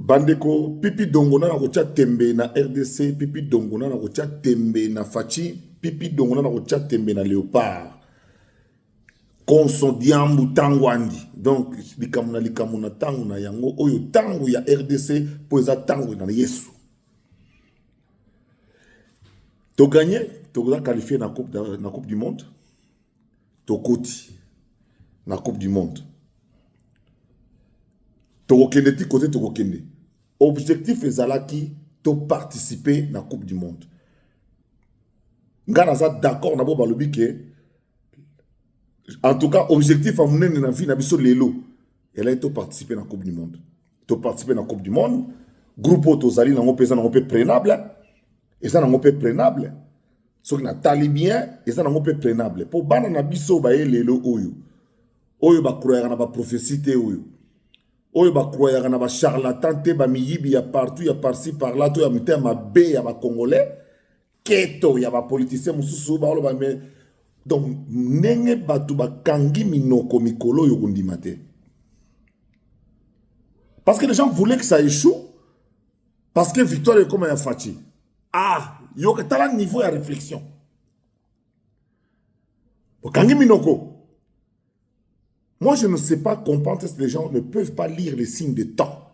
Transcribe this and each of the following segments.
Bandeko, Pipi Dongona na kocha tembe na RDC, Pipi Dongona na kocha tembe na Fachi, Pipi Dongona na kocha tembe na Léopard. Consodiambu tangwandi. Donc, likamuna tangu na yango, oyo tangu ya RDC, poeza tangu na Yesu. To gagné, to qualifié na coupe du monde. To koti na coupe du monde. Tokokende ti côté tokokende. Objectif ezalaki to participer na coupe du monde. Ngana za d'accord na bo balobi ke en tout cas objectif a monene na vie na biso lelo. Elle a to participer na coupe du monde. To participer na coupe du monde, groupe to zali na ngo pesa na ngo pe prenable. Et ça na ngo pe prenable. So na talibien et ça na ngo pe prenable. Po bana na biso ba lelo oyo. Oyo ba croire na ba prophétie te oyo. Oyo ba croire na ba charlatan te ba miyibi ya partout ya par-ci par là to ya mité ma bé ya ba congolais keto ya ba politicien mususu ba lo ba me donc nenge batu ba kangi minoko mikolo yo kundima te. Parce que les gens voulaient que ça échoue parce que victoire est comme un Fachi. Ah, yo que tala niveau ya réflexion. Kangi minoko. Moi, je ne sais pas comprendre si les gens ne peuvent pas lire les signes de temps.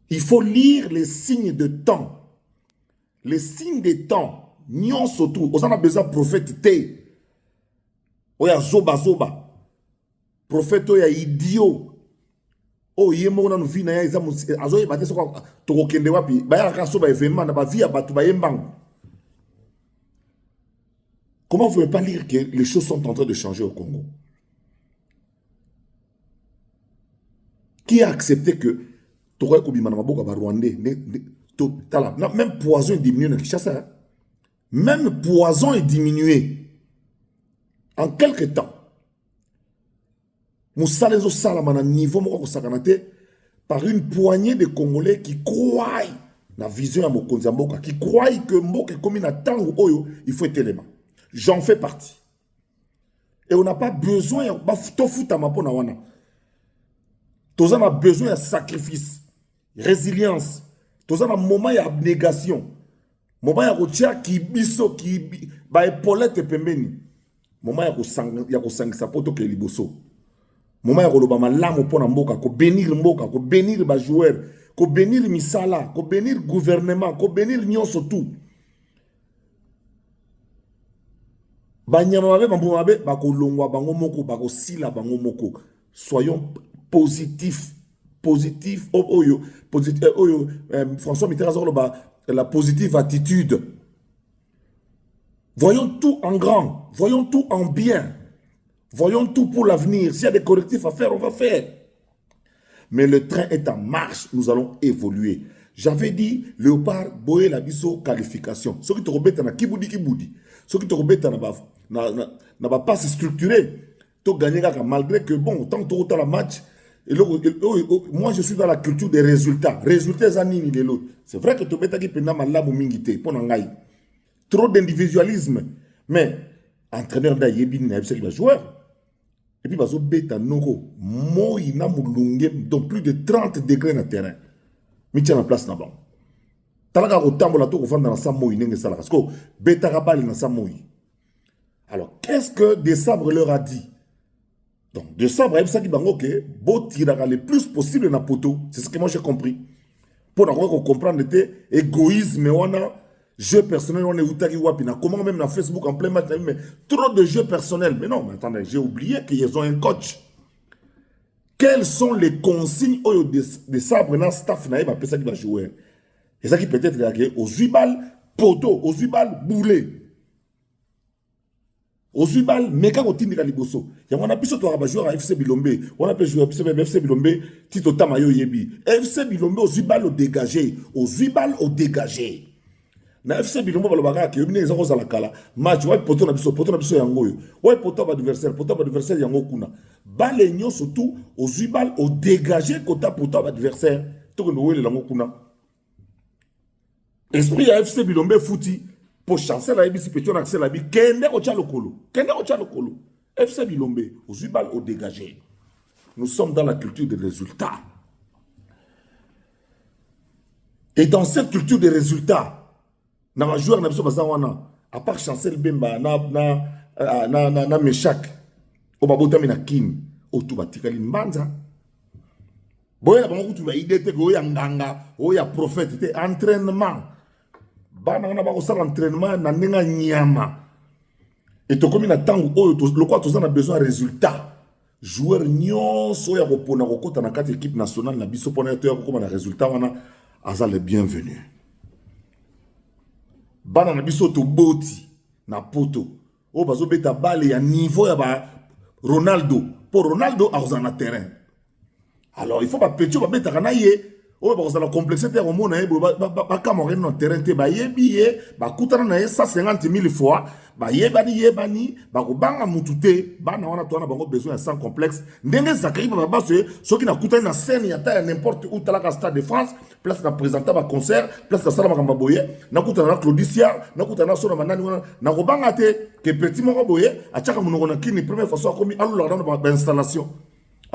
Il faut lire les signes de temps. Les signes de temps. Nyon surtout. On a besoin de prophète T. On a zoba zoba. Prophète oya idiot. Oh, yemo na nufi na ya izamu. Azo ye bate soko toko kende wapi. Baya kaso ba événement na ba vie batu ba yembang. Comment vous ne pouvez pas lire que les choses sont en train de changer au Congo? Qui a accepté que même poison est diminué dans Kinshasa. Même poison est diminué. En quelques temps. Moussa les Salamana niveau par une poignée de Congolais qui croient dans la vision de Mokonzi Mboka, qui croient que Mboka est comme une tango oyo, il faut être élément. J'en fais partie. Et on n'a pas besoin de foutre à ma pona wana. Tous on a besoin de sacrifice, résilience. Tous on a un moment d'abnégation. Moment de qui biso qui ba épaulette pembeni. Moment de sangisa poto ke liboso. Moment de loba malamu pona mboka ko bénir ba joueur, ko bénir misala, ko bénir gouvernement, ko bénir nyonso tout. Ba nyama ba mbuma ba ko longwa bango moko ba ko sila bango moko. Soyons positif, François Mitterrand, la positive attitude. Voyons tout en grand, voyons tout en bien, voyons tout pour l'avenir. S'il y a des correctifs à faire, on va faire. Mais le train est en marche, nous allons évoluer. J'avais dit, Léopard, Boye, la biso, qualification. Ce qui te rebête, na kiboudi. Ce qui te rebête, n'a pas se structurer. Tu gagnes malgré que, bon, tant que tu as la match, moi, je suis dans la culture des résultats. Résultats, c'est vrai que tu as trop d'individualisme. Mais, entraîneur d'un joueur. Et puis, donc plus de 30 degrés dans le terrain. Mais tu as la place là-bas. Alors, qu'est-ce que Desabre leur a dit? Donc, de ça, il y a beau tirer le plus possible dans poto. C'est ce que moi j'ai compris. Pour comprendre égoïsme, on a jeu personnel, on est outaki wapina. Comment même dans Facebook en plein match, mais trop de jeux personnels. Mais non, mais attendez, j'ai oublié qu'ils ont un coach. Quelles sont les consignes de sabre dans staff na ba pesa qui va jouer? Et ça qui peut-être aux 8 balles poto, aux 8 balles boulet. Aux 8 balles, méga rotine liboso. Il y a un abisso to joueur à FC Bilombe. On appelle joueur FC Bilombe, Tito Tamayo Yebi. FC Bilombe aux 8 balles au dégagé. Aux 8 balles au dégagé. Na FC Bilombe va le bagarre qui est venu à la kala. Match, ouais, poto na biso yango. Ouais, poto adversaire yango kuna. Balle nyo surtout aux 8 balles au dégagé kota poto adversaire. Tout que nous le lango kuna. Esprit à FC Bilombe fouti. Pour chancer la ABC, petit on accès la vie. Kende au Tchalokolo. FC Bilombe, aux 8 balles au dégagé. Nous sommes dans la culture des résultats. Et dans cette culture des résultats, dans la joueur, à part Chancel Bemba, na Meshak, au Babotami na Kim, au Toubatikali Mbanza. Boya bango tu va idée te go ya nganga, o ya prophète te entraînement. Bana na ba ko sala entraînement na ninga nyama. Et to komi na tango o le quoi tous on a besoin de résultats. Joueur nyonso ya ko pona ko kota na kati équipe nationale na biso pona to ya ko na résultat wana aza le bienvenu. Bana na biso to boti na poto. O bazo beta balle ya niveau ya ba Ronaldo. Pour Ronaldo a na terrain. Alors, il faut pas péter, pas mettre à naïe. Oh, parce que la complexité, on m'a dit, bah, Cameroun, notre terrain, bah, yébié, bah, coûtera naïe, 150 000 fois, bah, yébani, bah, banga moutouté, bah, na wana, toi, on a besoin sans complexe. N'engé Zakari, bah, bah, ceux qui n'a coûté une scène, il y a n'importe où, t'as la Stade de France, place na présenter un concert, place na Salama Kambaboye, n'a coûté na Claudicia, n'a coûté na Sona Manani, n'a robanga te, que petit Moraboye, à chaque moment, on a qui, première façon, comme il a eu l'installation.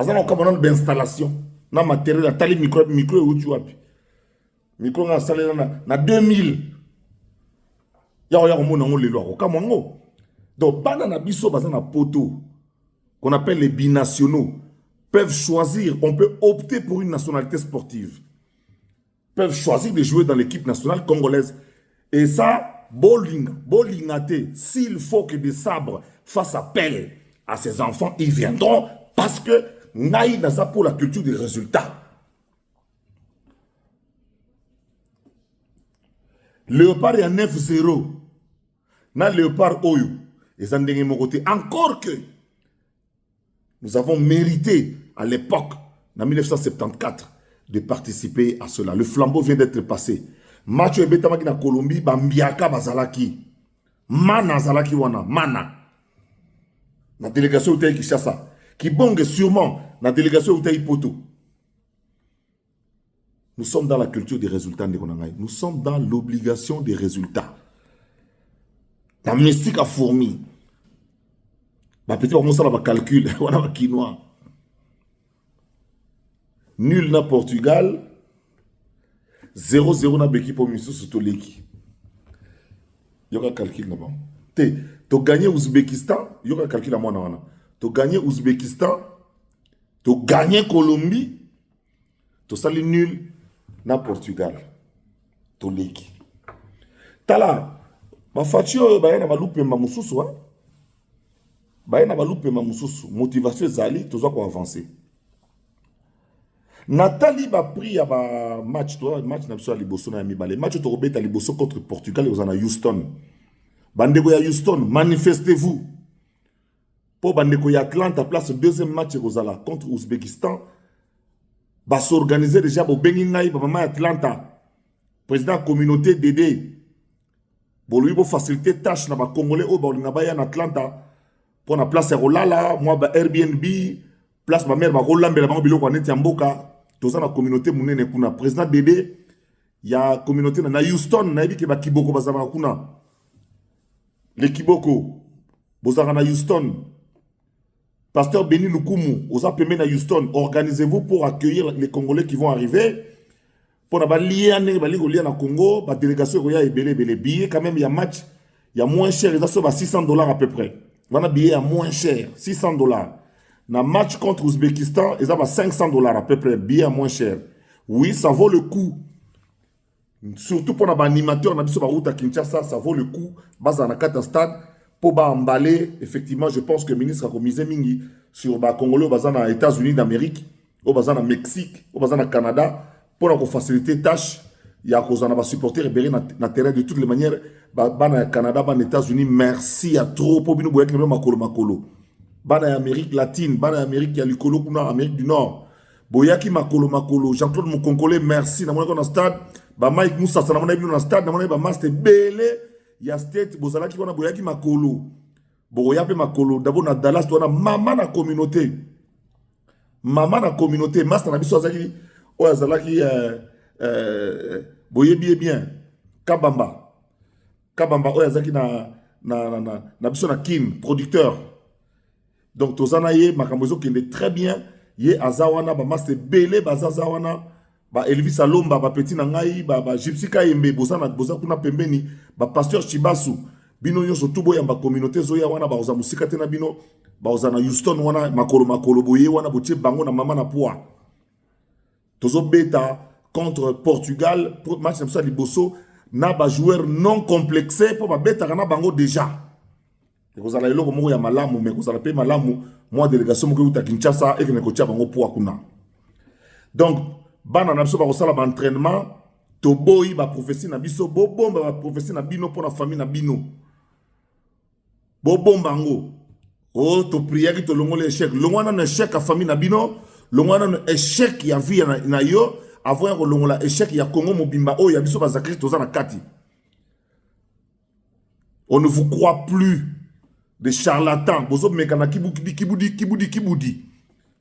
Azana comme on a d'installation na matériel la tali micro où tu as micro na installé na 2000 ya ko mona ngol lelo ko kamongo donc bana na biso bazana poto qu'on appelle les binationaux peuvent choisir, on peut opter pour une nationalité sportive, peuvent choisir de jouer dans l'équipe nationale congolaise. Et ça bolingate, s'il faut que des sabres fassent appel à ces enfants, ils viendront parce que Naï n'a pas pour la culture des résultats. Léopard est à 9-0. Na Léopard Oyo. Et ça n'est côté. Encore que nous avons mérité à l'époque, en 1974, de participer à cela. Le flambeau vient d'être passé. Mathieu Betamaki na Colombie, Bambiaka Bazalaki. Mana Zalaki wana. Mana. La délégation de Kinshasa. Qui bonge sûrement la délégation Outaï Poto. Nous sommes dans la culture des résultats. Nous sommes dans l'obligation des résultats. La mystique a fourmi. Petit on va calcul, on a quinoa. Nul na Portugal, 0-0 na Beki pour Moussou Sotoleki. Il y aura calcul là-bas. Tu gagné Ouzbékistan, il y aura calcul à moi. Tu gagné Ouzbékistan, tu gagné Colombie, tu sali nul na Portugal. Tu leki. Tala, ma fatio ba na balupe ma mususu hein. Ba na balupe ma mususu, motivation zali, tu ko avancer. Nathalie ba pris ba match toi, match na biso liboso na mibale. Match to robeta liboso contre Portugal et aux Houston. Bandeko ya Houston, manifestez-vous. Pour Bandeko ya Atlanta, place deuxième match contre Ouzbékistan. Va s'organiser déjà pour Bengingaï, pour Maman Atlanta. Président communauté Dédé. Pour lui, pour faciliter tâche, na ba Congolais au Baolingabaya en Atlanta. Pour la place Rolala, moi, ba Airbnb, place ma mère, ba Rolambe, la Bambilo, kwa neti Amboka. Tout ça, la communauté Mounene Kuna. Président Dédé, il y a communauté na Houston, na Ebi, ba Kiboko, Bazama Kuna. Les Kiboko, Bozarana Houston. Pasteur Béni Lukumu, aux appelés à Houston, organisez-vous pour accueillir les Congolais qui vont arriver. Pour la lier à Congo, la délégation est belé billets. Quand même, il y a match, il y a moins cher, ils ont $600 à peu près. Il y a billet à moins cher, $600. Dans match contre Ouzbékistan, ils ont $500 à peu près, billet à moins cher. Oui, ça vaut le coup. Surtout pour l'animateur, on a dit sur la route à Kinshasa, ça vaut le coup. Bas en a stade. Pour emballer, effectivement, je pense que le ministre a commisé Mingi sur les Congolais aux États-Unis d'Amérique, aux Mexique, aux Canada, pour faciliter les tâches. Il y a supporter et dans le terrain de toutes les manières. Canada, les États-Unis, merci à trop pour nous boire makolo. Amérique latine, Amérique, il y a l'Icolo, Amérique du Nord. Boyaki makolo. Jean-Claude Moukonkole, merci. Dans mon stade, Mike Moussa, dans mon stade, dans mon master belé. Il y a state bozala qui wana boyaki makolo boya pe makolo d'abord na Dallas to na mama na communauté master na biso azaki o azalaki boye bien kabamba o azaki na biso na kin producteur donc tozana ye makambozo qui est très bien ye azawana ba master belé bazawana ba Elvis Alomba ba petit na ngai ba Gypsy Kayembe boza kuna pembeni ba pasteur Chibasu bino nyonso tout boya ba communauté zoya wana ba oza musika te na bino ba oza na Houston wana makolo boye wana botie bango na mama na poa tozo beta contre Portugal pour match comme ça liboso na ba joueur non complexé pour ba beta na bango déjà et vous allez eloko moko ya malamu mais vous allez payer malamu moi délégation moko uta Kinshasa et que ne kotia bango poa kuna donc bana na biso ba kosala ba entraînement to boyi ba prophétie na biso bo bomba ba prophétie na bino pour la famille na bino bo bomba ngo oh to prière to longo l'échec longwana na échec a famille na bino longwana na échec ya vie na yo avant ko longola échec ya Congo mobimba oh ya biso ba zakri to za na kati on ne vous croit plus de charlatans bozo mekana kibudi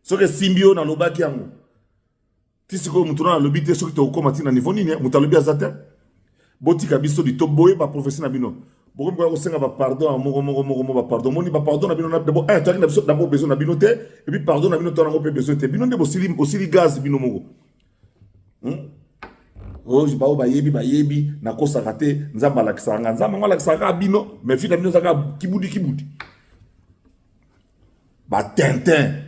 so que simbio na lobaki yango tisiko mutuna na lobité soki to koma tina niveau nini mutalobi azate botika biso di to boye ba professeur na bino boko ko senga ba pardon moko ba pardon moni ba pardon na bino na d'abord to na biso d'abord besoin na bino te et puis pardon na bino to na ngo pe besoin te bino ndebo osili gaz bino moko oh ba yebi na kosa raté nzamba la kisanga nzamba ngala kisanga bino mais fi na bino zaka kibudi ba tintin.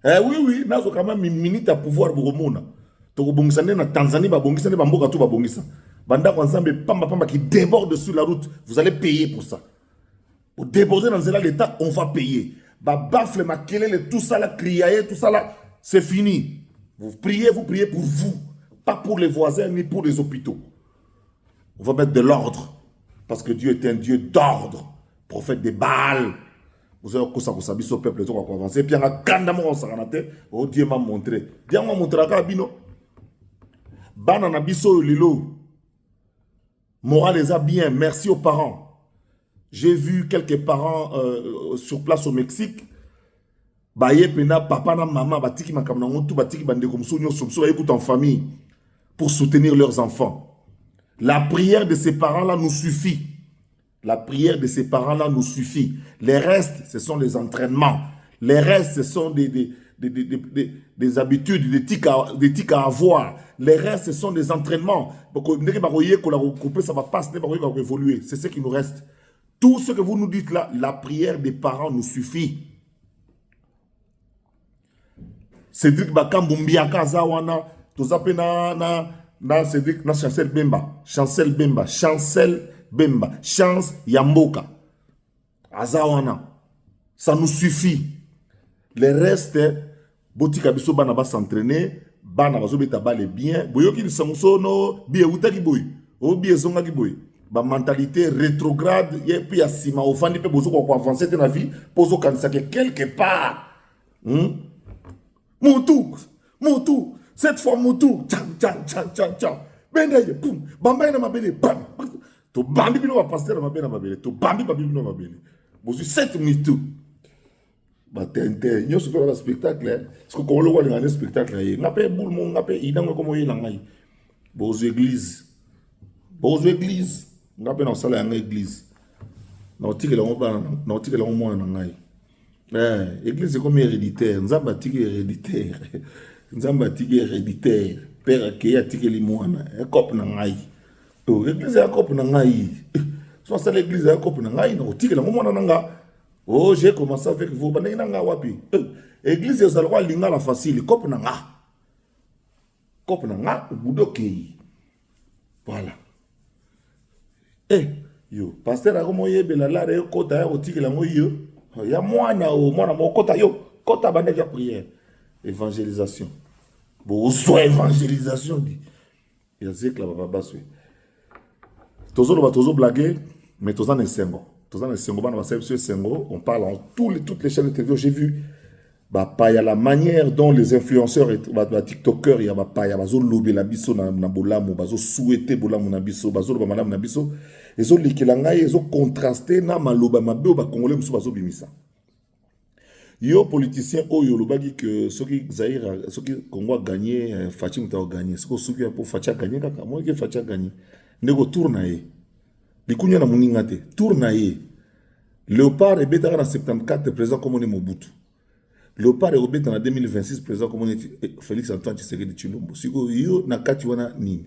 Oui, nous avons quand même une minute à pouvoir pour le monde. Donc, na Tanzanie, babongisa ne bamboka tout babongisa. Banda ensemble pamba qui déborde sur la route, vous allez payer pour ça. Pour déborder dans l'état, on va payer. Bafle, makelele, tout ça là, criailler, tout ça là, c'est fini. Vous priez pour vous, pas pour les voisins ni pour les hôpitaux. On va mettre de l'ordre parce que Dieu est un Dieu d'ordre, prophète des Baals. Vous avez que biso peuple les autres avancer puis nga kanda mo sakanate o Dieu m'a montré ka bino bana na biso lilo moral les a bien merci aux parents j'ai vu quelques parents sur place au Mexique baye pena papa na maman batiki makamna ngotu batiki bande comme sonyo somso écoute en famille pour soutenir leurs enfants. La prière de ces parents là nous suffit. La prière de ces parents-là nous suffit. Les restes, ce sont les entraînements. Les restes, ce sont des habitudes, des tics à avoir. Les restes, ce sont des entraînements. Ça va pas évoluer. C'est ce qui nous reste. Tout ce que vous nous dites là, la prière des parents nous suffit. Cédric Bakambumbiaka Zawana, tout ça na Cédric na Chancel Bemba, chance Yamboka. Azawana. Ça nous suffit. Les restes, Botika Biso Bana va s'entraîner, Bana va s'obéter balé bien. Boyoki ni Samsono, bien Outaki Boy, ou bien Zongaki Boy. Ba mentalité rétrograde, et puis à Sima, au fond, il peut avancer dans la vie, poser kanisa quelque part. Moutou, cette fois Moutou, tchang. Bendaye, boum, Bambaye na mabele, bam. To bambi bino ba pasteur ma bena mabele to bambi bino mabele bozu 7 minutes ba tente nyo soko la spectacle parce que ko lo wala ngane spectacle yi ngape boule mo ngape idango ko mo yela ngai bozu église ngape na sala ya église na otike la mo na ngai église comme héréditaire nzamba tike héréditaire père ke ya tike li mwana e kop na ngai. L'église est à cop na ngai. Soit c'est l'église est à cop na ngai. Non, tike la moment nanga. Oh, j'ai commencé avec vous. Bana nanga wapi. Église est à linga la facile. Cop na budoki. Voilà. Yo, pasteur a como yebe la re kota ya otike la ngoyo. Ya mwana mo kota yo. Kota bana ya prière. Évangélisation. Bon, soit évangélisation dit. Ya zekla baba baswe. Tozo blaguer, mais tozo nesengo, on parle en toutes les chaînes de télévision. J'ai vu, il y a la manière dont les influenceurs et les tiktokers, il y a bazo lobby la biso na bolamu, bazo souhaiter bolamu na biso, bazo loba madame na biso, ils ont likelanga, ils ont contrasté na maloba mabe ba congolais muso bazo bimisa. Yo politicien oyo lobaki que ceux qui Zaïre, ceux qui Congo a gagné, Fachi Mouta a gagné, ceux qui pour Fachi a gagné, moi qui Fachi a gagné. Nego tournaye. Likunya na muningate. Tournaye. Léopard et Bétara na 74 présent comme on est Mobutu. Léopard et Robert en 2026, président comme Félix Antoine Tshisekedi Tshilombo. Si yo na kati wana nini.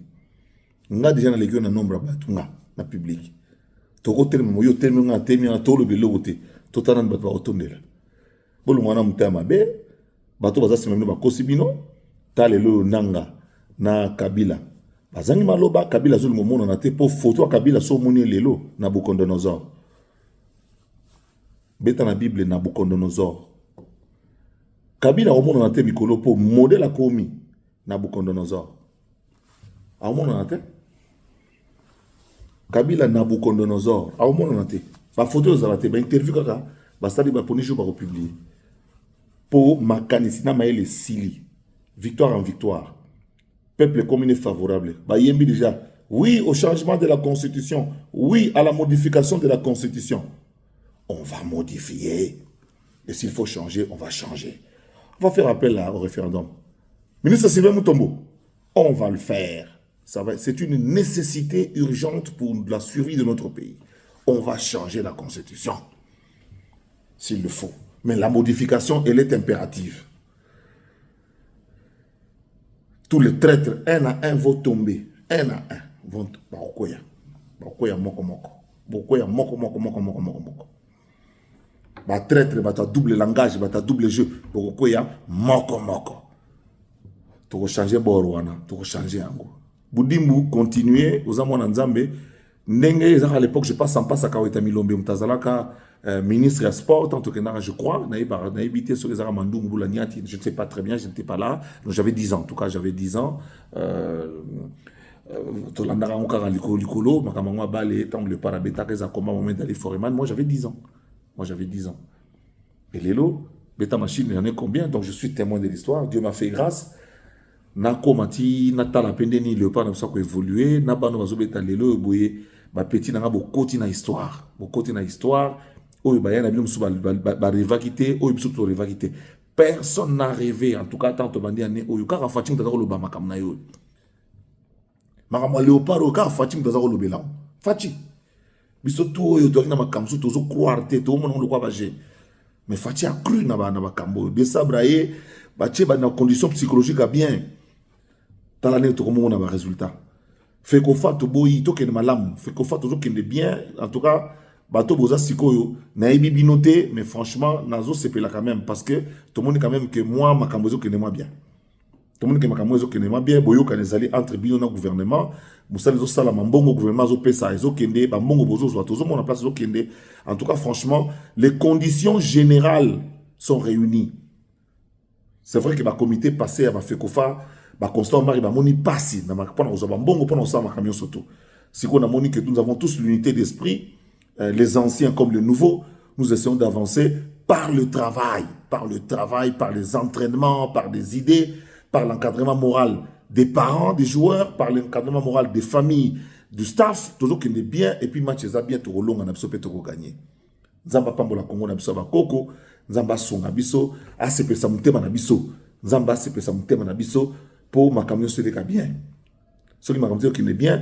Nga déjà na légio na nombre batu nga na public. Toko terme mo yo terme nga temi na tolo belo bote. Totana batu ba otondela. Bolo mwana mutama be bato baza sememno ba kosibino talelo nanga na Kabila. Bazangi maloba Kabila zulu momona na te po photo Kabila so moni lelo na Nabucodonosor. Beta na Bible na Nabucodonosor. Kabila omona na te mikolo po modèle a komi Nabucodonosor. Omona na te Kabila Nabucodonosor. Omona na te ba photo za te ba interview kaka ba sali ba ponisho ba publier. Pour makanisi na maele sili. Victoire en victoire. Peuple communé favorable. Ba yembi déjà. Oui au changement de la constitution. Oui à la modification de la constitution. On va modifier. Et s'il faut changer, on va changer. On va faire appel là, au référendum. Ministre Sylvain Mutombo, on va le faire. C'est une nécessité urgente pour la survie de notre pays. On va changer la constitution. S'il le faut. Mais la modification, elle est impérative. Tous les traîtres, un à un, vont tomber. Un à un. Vont tomber. Ba traître, ba ta double langage, ba ta double jeu. Moko. Tu changer Borwana, tu changer Ango. Boudimbu, continuer, aux amants Nzambe. Ndenge, à l'époque, je passe en passe à Kaweta Milombe, Mtazalaka, ministre à sport, en tout cas, je crois, naïbité sur les Aramandou, Mboulaniati, je ne sais pas très bien, je n'étais pas là. Donc j'avais 10 ans, en tout cas, j'avais 10 ans. Moi, j'avais 10 ans. Et Lélo, Beta Machine, il y en a combien? Donc je suis témoin de l'histoire. Dieu m'a fait grâce. Nako mati, nata la pendeni, Léopard n'a pas évolué. Naba no bazobeta Lélo, boye, ba petit n'a pas côté na histoire. Côté na histoire. Oh, ba yana bien musu ba revakité, oh musu to revakité. Personne n'a rêvé, en tout cas, tant que bandi ane, oh yuka fatim tazako lo ba makamna yo. Makama Léopard, oh ka fatim tazako lo belan. Fatim. Biso tout yo to na makamsu tozo croire te to mon le quoi bager. Mais Fati a cru na ba kambo. De sabraye, ba tche ba na condition psychologique bien. Dans l'année to comme on a ba résultat. Fait ko fa to boyi to ken malam, fait ko fa to ken bien. En tout cas, ba to boza sikoyo na ibi binoté, mais franchement nazo sepela quand même parce que tout le monde quand même que moi makambo zo ken moi bien. Tout le monde que makambo zo ken moi bien, boyo kan ezali entre bino na gouvernement. Moussa les sala mambongo gouvernement zo pesa ezo kende ba mbongo bozo zo tozo mon place zo kende. En tout cas franchement les conditions générales sont réunies. C'est vrai que le comité passé à Fekofa ba constant mari ba moni passi na makapona zo ba mbongo pona ça ma camion soto. Si qu'on a moni que nous avons tous l'unité d'esprit, les anciens comme les nouveaux, nous essayons d'avancer par le travail, par les entraînements, par des idées, par l'encadrement moral des parents, des joueurs, par l'encadrement moral des familles, du staff, toujours qu'il est bien, et puis match est bien, tout long, on a besoin de gagner. Nzamba pambola Congo na biso ba koko, nzamba songa biso, ACP sa mutema na biso, nzamba ACP sa mutema na biso, pour ma camion se déca bien. Celui qui m'a qu'il est bien,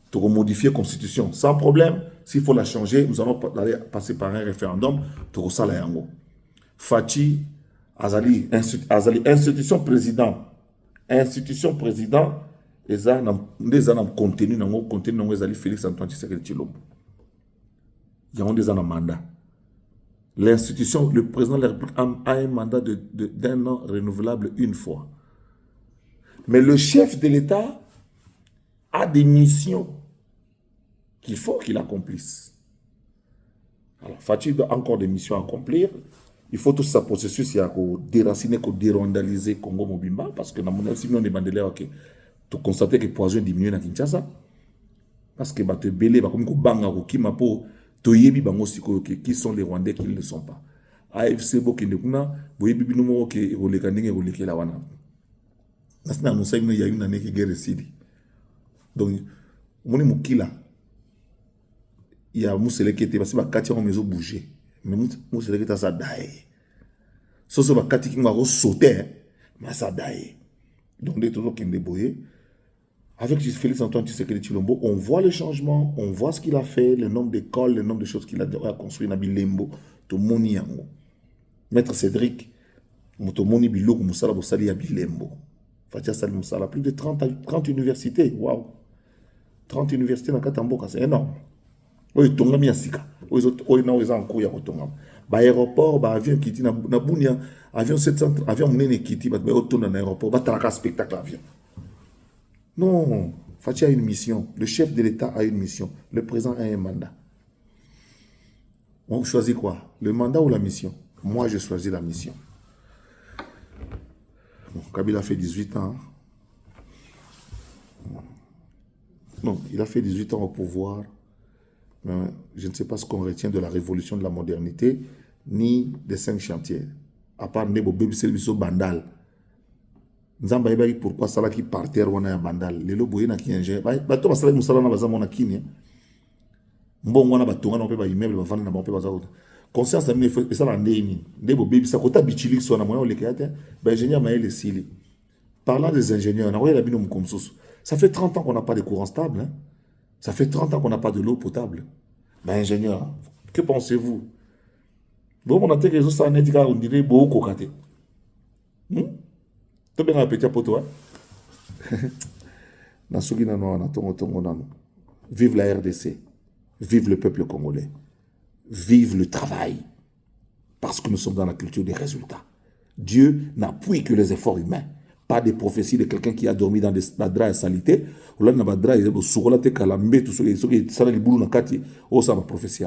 tu modifier la constitution. Sans problème, s'il faut la changer, nous allons aller passer par un référendum, tu resala yango. Fachi, Azali, institution président, les gens contenu dans les Félix Antoine Tshisekedi Tshilombo. Il y a des ans de mandat. L'institution, le président de la République a un mandat d'un an renouvelable une fois. Mais le chef de l'État a des missions qu'il faut qu'il accomplisse. Alors, Fachi doit encore des missions à accomplir. Il faut tout ce processus, il y a qu'au déraciner, qu'au dérondaliser Congo Mobimba, parce que dans mon avis, on est bandélé, tu constates que le poison diminue dans Kinshasa. Parce que tu es belé, comme tu banga, qui sont les Rwandais, qui ne le sont pas. AFC, il y a une année qui guerre ici. Donc, il y a Moussele qui était parce que Katia a maison bouger. Mais Moussele qui était ça daï. Sauf que Katia qui m'a sauté, mais ça daï. Donc, les toujours qui débrouillent. Avec Félix Antoine Tshisekedi Tshilombo, on voit le changement, on voit ce qu'il a fait, le nombre d'écoles, le nombre de choses qu'il a construit dans Bilembo, tout Moniango. Maître Cédric, Motomoni biloko musala bosali ya bilembo. Fatia sali musala plus de 30 universités. Waouh. 30 universités dans Katamboka, c'est énorme. Oui, tongami ya sika. Oui, na oza en ya kotongama. Ba aéroport, ba avion kiti na bunia, avion 700, avion munene kiti, ba otonda na aéroport, ba talaka spectacle avion. Non, Fatia a une mission. Le chef de l'État a une mission. Le président a un mandat. On choisit quoi? Le mandat ou la mission? Moi, je choisis la mission. Bon, Kabila a fait 18 ans. Non, il a fait 18 ans au pouvoir. Mais je ne sais pas ce qu'on retient de la révolution de la modernité, ni des 5 chantiers. À part Nebo Baby Selbiso Bandal. Nzamba yebaki pourquoi sala ki par terre wana ya bandal. Lelo boye na ki ingé. Ba to basala musala na bazamo na kini. Mbongo wana batonga na pe ba immeuble ba vanda na ba pe ba zaouta. Conscience na mine ça la ndeni. Ndebo baby sa kota bichili so na moyo le kayate. Ba ingénieur maël sili. Parlant des ingénieurs, na la bino mkomsusu. Ça fait 30 ans qu'on n'a pas de courant stable, hein? Ça fait 30 ans qu'on n'a pas de l'eau potable. Ba ingénieur, que pensez-vous? Bon on a été que ça netika on dirait beaucoup kokate. Bien petit pour toi. Vive la RDC. Vive le peuple congolais. Vive le travail. Parce que nous sommes dans la culture des résultats. Dieu n'appuie que les efforts humains. Pas des prophéties de quelqu'un qui a dormi dans des draps salités. Ou là, dans des draps, il y a des prophéties.